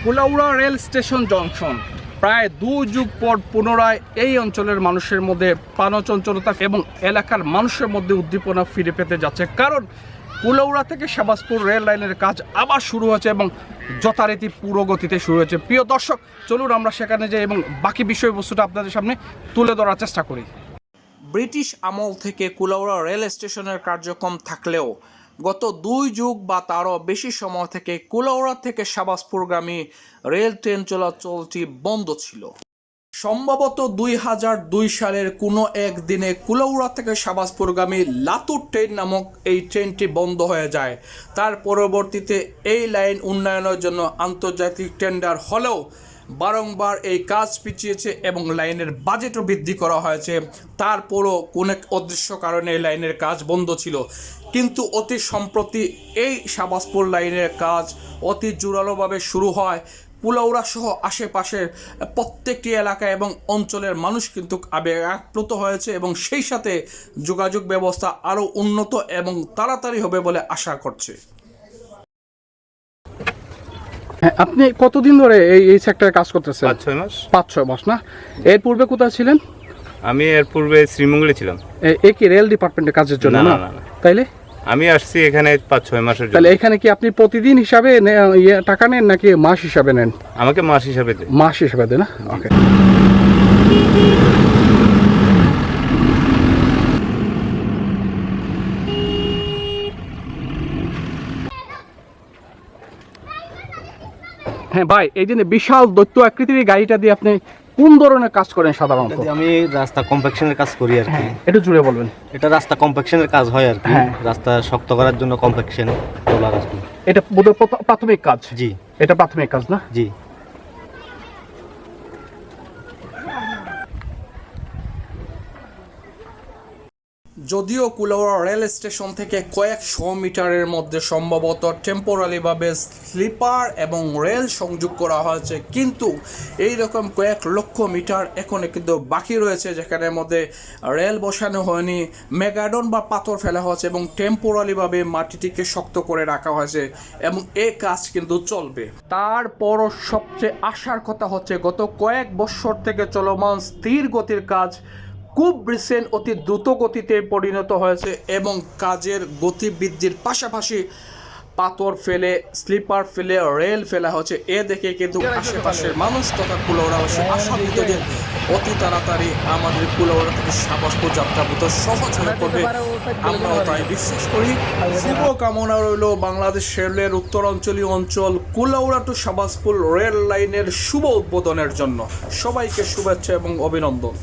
Kulaura rail station junction প্রায় 2 যুগ পর পুনরায় এই অঞ্চলের মানুষের মধ্যে প্রাণচঞ্চলতা এবং এলাকার মানুষের মধ্যে উদ্দীপনা ফিরে পেতে যাচ্ছে, কারণ কুলাউড়া থেকে শাহবাজপুর রেল লাইনের কাজ আবার শুরু হয়েছে এবং যথারীতি পুরো গতিতে শুরু হয়েছে। প্রিয় দর্শক, চলুন আমরা সেখানে যাই এবং বাকি বিষয়বস্তুটা আপনাদের সামনে তুলে ধরার চেষ্টা করি। ব্রিটিশ আমল থেকে কুলাউড়া রেল স্টেশনের কার্যক্রম থাকলেও গত 2 যুগ বা তারও বেশি সময় থেকে কুলাউড়া থেকে শাহবাজপুরগামী রেল ট্রেন চলাচলটি বন্ধ ছিল। সম্ভবত 2002 সালের কোনো একদিনে কুলাউড়া থেকে শাহবাজপুরগামী লাতুর ট্রেন নামক এই ট্রেনটি বন্ধ হয়ে যায়। তার পরবর্তীতে এই লাইন উন্নয়নের জন্য আন্তর্জাতিক টেন্ডার হলেও বারংবার এই কাজ পিছিয়েছে এবং লাইনের বাজেটও বৃদ্ধি করা হয়েছে। তারপরও কোনো এক অদৃশ্য কারণে এই লাইনের কাজ বন্ধ ছিল, কিন্তু অতি সম্প্রতি এই শাহবাজপুর লাইনের কাজ অতি জোরালোভাবে শুরু হয়। কুলাউড়া সহ আশেপাশের প্রত্যেকটি এলাকা এবং অঞ্চলের মানুষ কিন্তু আপ্লুত হয়েছে এবং সেই সাথে যোগাযোগ ব্যবস্থা আরও উন্নত এবং তাড়াতাড়ি হবে বলে আশা করছে। আপনি কতদিন ধরে এই সেক্টরে কাজ করতেছেন? 5-6 মাস। 5-6 মাস না? এর পূর্বে কোথায় ছিলেন? আমি এর পূর্বে শ্রীমঙ্গলে ছিলাম। এই কি রেল ডিপার্টমেন্টের কাজের জন্য? না। তাইলে আমি আসছি এখানে 5-6 মাসের জন্য। তাহলে এখানে কি আপনি প্রতিদিন হিসাবে টাকা নেন নাকি মাস হিসাবে নেন? আমাকে মাস হিসাবে দেয়। মাস হিসাবে দেয় না? ওকে। হ্যাঁ ভাই, এই যে বিশাল দৈত্য আকৃতির গাড়িটা দিয়ে আপনি কোন ধরনের কাজ করেন সাধারণত? আমি রাস্তা কম্প্যাকশনের কাজ করি আর কি। একটু জুড়ে বলবেন। এটা রাস্তা কম্প্যাকশনের কাজ হয় আর কি। রাস্তা শক্ত করার জন্য কম্প্যাকশন তোলার আর কি। এটা বোধহয় প্রাথমিক কাজ। জি, এটা প্রাথমিক কাজ না? জি। যদিও কুলাউড়া রেল স্টেশন থেকে কয়েকশো মিটারের মধ্যে সম্ভবত টেম্পোরারিভাবে স্লিপার এবং রেল সংযোগ করা হয়েছে, কিন্তু এই রকম কয়েক লক্ষ মিটার এখনো কিন্তু বাকি রয়েছে, যেখানের মধ্যে রেল বসানো হয়নি, মেগাডন বা পাথর ফেলা হয়েছে এবং টেম্পোরারিভাবে মাটিটিকে শক্ত করে রাখা হয়েছে এবং এই কাজ কিন্তু চলবে। তারপরও সবচেয়ে আশার কথা হচ্ছে গত কয়েক বছর থেকে চলমান স্থির গতির কাজ খুব রিসেন্ট অতি দ্রুত গতিতে পরিণত হয়েছে এবং কাজের গতি বৃদ্ধির পাশাপাশি পাথর ফেলে, স্লিপার ফেলে, রেল ফেলা হচ্ছে। এ দেখে কিন্তু আশেপাশের মানুষ তথা কুলাউড়াবাসী আশান্বিত যে অতি তাড়াতাড়ি আমাদের কুলাউড়া থেকে শাহবাজপুর যাত্রাপথ সহজ হয়ে পড়বে। আমরাও তাই বিশ্বাস করি। শুভ কামনা রইল বাংলাদেশ রেলের উত্তরাঞ্চলীয় অঞ্চল কুলাউড়া টু শাহবাজপুর রেল লাইনের শুভ উদ্বোধনের জন্য। সবাইকে শুভেচ্ছা এবং অভিনন্দন।